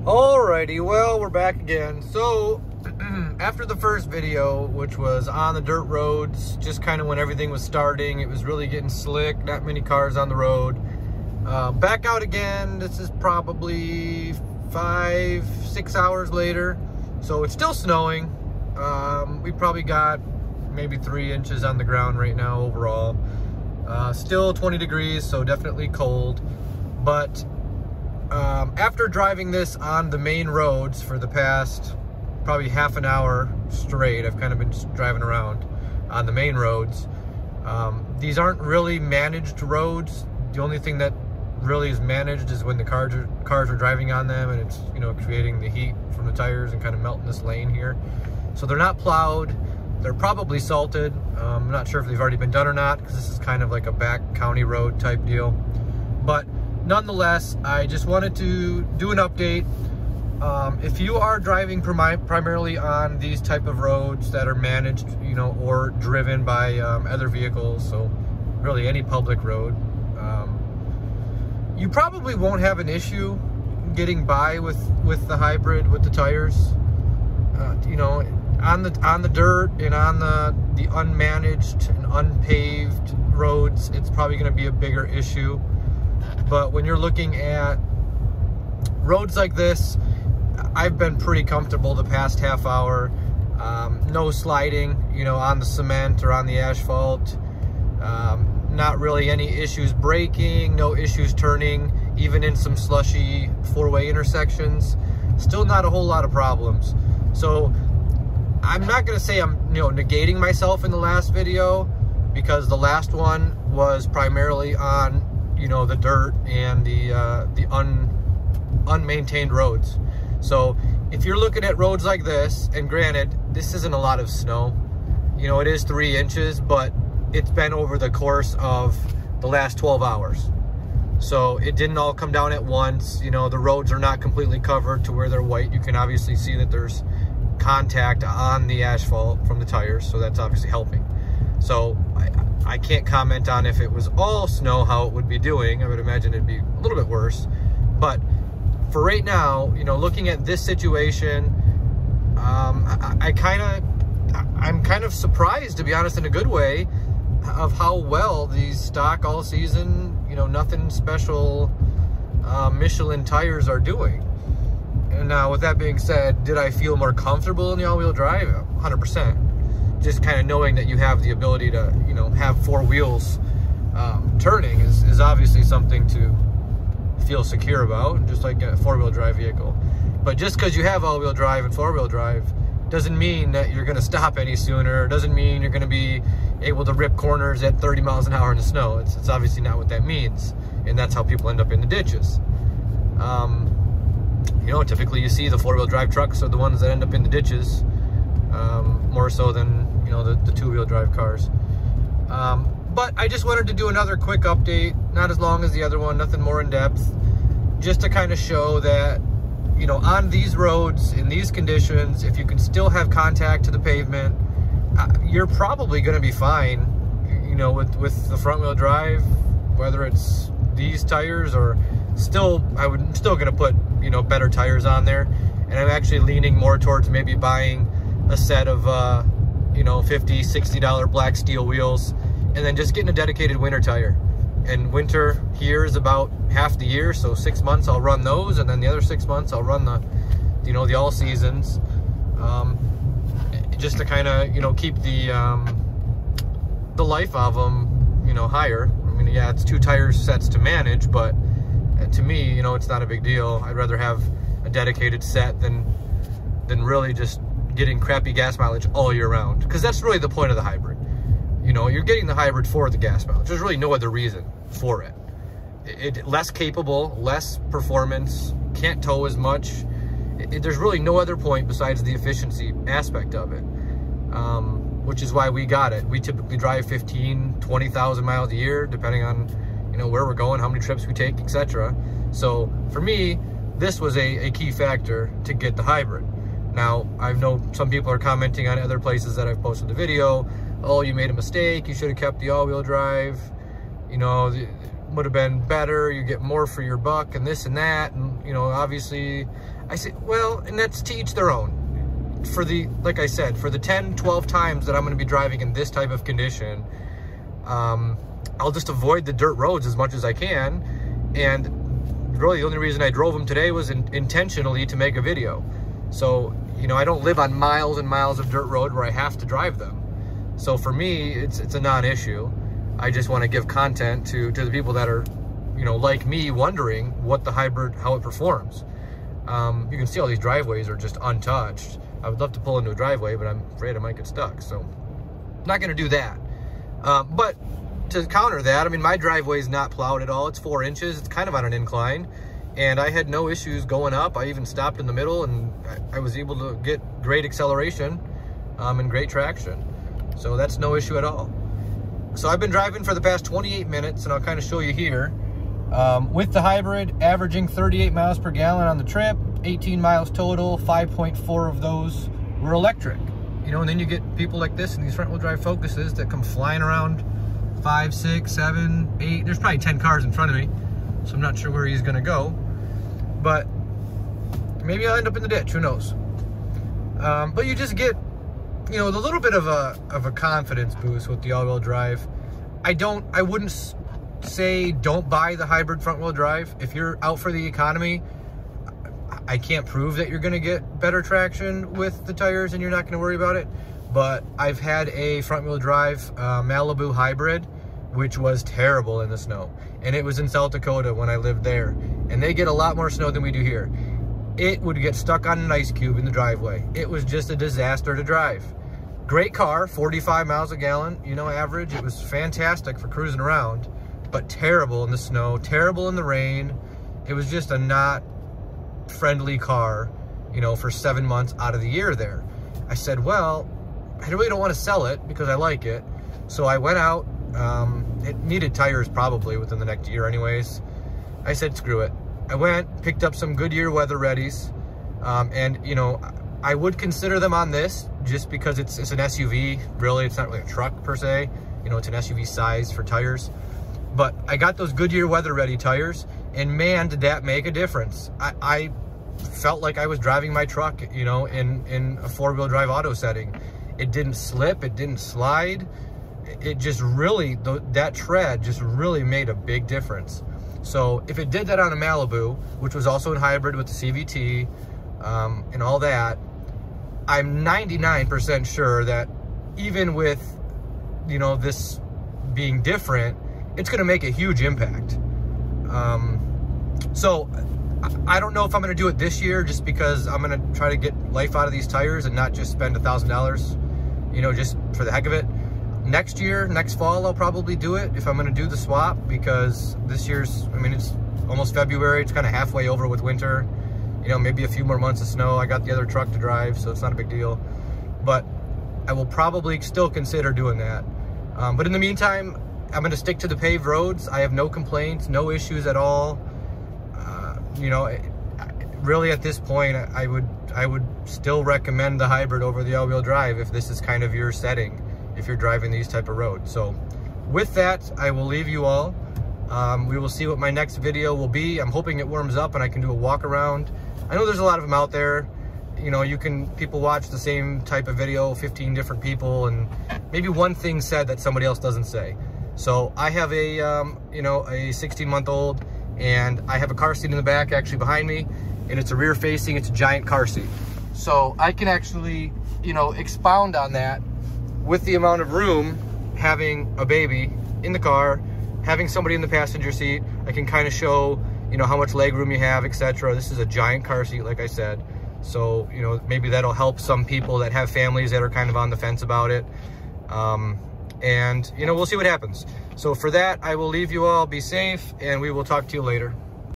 Alrighty, well, we're back again. So, after the first video, which was on the dirt roads, just kind of when everything was starting, it was really getting slick, not many cars on the road. Back out again, this is probably 5-6 hours later, so it's still snowing. We probably got maybe 3 inches on the ground right now overall. Still 20 degrees, so definitely cold, but after driving this on the main roads for the past probably half an hour straight, I've kind of been just driving around on the main roads. These aren't really managed roads. The only thing that really is managed is when the cars are driving on them, and it's, you know, creating the heat from the tires and kind of melting this lane here. So they're not plowed. They're probably salted. I'm not sure if they've already been done or not, because this is kind of like a back county road type deal. But nonetheless, I just wanted to do an update. If you are driving primarily on these type of roads that are managed, you know, or driven by other vehicles, so really any public road, you probably won't have an issue getting by with the hybrid, with the tires. You know, on the dirt and on the unmanaged and unpaved roads, it's probably going to be a bigger issue. But when you're looking at roads like this, I've been pretty comfortable the past half hour. No sliding, you know, on the cement or on the asphalt. Not really any issues braking, no issues turning, even in some slushy four-way intersections. Still not a whole lot of problems. So I'm not going to say I'm, you know, negating myself in the last video, because the last one was primarily on, you know, the dirt and the unmaintained roads. So if you're looking at roads like this, and granted, this isn't a lot of snow, you know, it is 3 inches, but it's been over the course of the last 12 hours. So it didn't all come down at once. You know, the roads are not completely covered to where they're white. You can obviously see that there's contact on the asphalt from the tires, so that's obviously helping. So I can't comment on if it was all snow, how it would be doing. I would imagine it'd be a little bit worse. But for right now, you know, looking at this situation, I'm kind of surprised, to be honest, in a good way, of how well these stock all season, you know, nothing special Michelin tires are doing. And now, with that being said, did I feel more comfortable in the all-wheel drive? 100%. Just kind of knowing that you have the ability to, you know, have 4 wheels turning is obviously something to feel secure about, just like a 4-wheel drive vehicle. But just because you have all-wheel drive and 4-wheel drive doesn't mean that you're going to stop any sooner. Doesn't mean you're going to be able to rip corners at 30 miles an hour in the snow. It's obviously not what that means, and that's how people end up in the ditches. You know, typically you see the 4-wheel drive trucks are the ones that end up in the ditches, more so than, you know, the 2-wheel drive cars. But I just wanted to do another quick update, not as long as the other one, nothing more in depth, just to kind of show that, you know, on these roads, in these conditions, if you can still have contact to the pavement, you're probably going to be fine, you know, with the front wheel drive, whether it's these tires or still going to put, you know, better tires on there. And I'm actually leaning more towards maybe buying a set of, you know, $50, $60 black steel wheels, and then just getting a dedicated winter tire. And winter here is about half the year, so 6 months I'll run those, and then the other 6 months I'll run the, you know, the all seasons, just to kind of, you know, keep the life of them, you know, higher. I mean, yeah, it's 2 tire sets to manage, but to me, you know, it's not a big deal. I'd rather have a dedicated set than really just getting crappy gas mileage all year round, because that's really the point of the hybrid. You know, you're getting the hybrid for the gas mileage. There's really no other reason for it. It less capable, less performance, can't tow as much. There's really no other point besides the efficiency aspect of it, which is why we got it. We typically drive 15,000, 20,000 miles a year, depending on, you know, where we're going, how many trips we take, etc. So for me, this was a key factor to get the hybrid. Now, I know some people are commenting on other places that I've posted the video, oh, you made a mistake, you should have kept the all-wheel drive. You know, would have been better. You get more for your buck and this and that. And, you know, obviously I said, well, and that's to each their own. For the, like I said, for the 10, 12 times that I'm going to be driving in this type of condition, I'll just avoid the dirt roads as much as I can. And really the only reason I drove them today was intentionally to make a video. So, you know, I don't live on miles and miles of dirt road where I have to drive them. So for me, it's a non-issue. I just want to give content to the people that are, you know, like me, wondering what the hybrid, how it performs. You can see all these driveways are just untouched. I would love to pull into a driveway, but I'm afraid I might get stuck. So I'm not going to do that. But to counter that, I mean, my driveway is not plowed at all. It's 4 inches. It's kind of on an incline. And I had no issues going up. I even stopped in the middle, and I was able to get great acceleration and great traction. So that's no issue at all. So I've been driving for the past 28 minutes, and I'll kind of show you here. With the hybrid, averaging 38 miles per gallon on the trip, 18 miles total, 5.4 of those were electric. You know, and then you get people like this in these front-wheel drive Focuses that come flying around 5, 6, 7, 8. There's probably 10 cars in front of me, so I'm not sure where he's gonna go. But maybe I'll end up in the ditch, who knows? But you just get, you know, the little bit of a confidence boost with the all-wheel drive. I wouldn't say don't buy the hybrid front-wheel drive. If you're out for the economy, I can't prove that you're gonna get better traction with the tires and you're not gonna worry about it. But I've had a front-wheel drive Malibu hybrid, which was terrible in the snow. And it was in South Dakota when I lived there. And they get a lot more snow than we do here. It would get stuck on an ice cube in the driveway. It was just a disaster to drive. Great car, 45 miles a gallon, you know, average. It was fantastic for cruising around, but terrible in the snow, terrible in the rain. It was just a not friendly car, you know, for 7 months out of the year there. I said, well, I really don't want to sell it because I like it. So I went out. It needed tires probably within the next year anyways. I said, screw it. I went, picked up some Goodyear Weather Readies, and, you know, I would consider them on this just because it's an SUV. Really, it's not really a truck per se. You know, it's an SUV size for tires. But I got those Goodyear Weather Ready tires, and man, did that make a difference. I felt like I was driving my truck, you know, in a 4-wheel drive auto setting. It didn't slip, it didn't slide. It just really, that tread just really made a big difference. So if it did that on a Malibu, which was also in hybrid with the CVT and all that, I'm 99% sure that even with, you know, this being different, it's going to make a huge impact. So I don't know if I'm going to do it this year just because I'm going to try to get life out of these tires and not just spend $1,000, you know, just for the heck of it. Next year, next fall, I'll probably do it if I'm going to do the swap, because this year's, I mean, it's almost February. It's kind of halfway over with winter. You know, maybe a few more months of snow. I got the other truck to drive, so it's not a big deal. But I will probably still consider doing that. But in the meantime, I'm going to stick to the paved roads. I have no complaints, no issues at all. You know, really at this point, I would still recommend the hybrid over the all-wheel drive if this is kind of your setting, if you're driving these type of roads. So with that, I will leave you all. We will see what my next video will be. I'm hoping it warms up and I can do a walk around. I know there's a lot of them out there. You know, people watch the same type of video, 15 different people, and maybe one thing said that somebody else doesn't say. So I have a, you know, a 16-month-old, and I have a car seat in the back actually behind me, and it's a rear facing, it's a giant car seat. So I can actually, you know, expound on that with the amount of room, having a baby in the car, having somebody in the passenger seat. I can kind of show, you know, how much leg room you have, etc. This is a giant car seat, like I said. So, you know, maybe that'll help some people that have families that are kind of on the fence about it. And, you know, we'll see what happens. So for that, I will leave you all. Be safe, and we will talk to you later.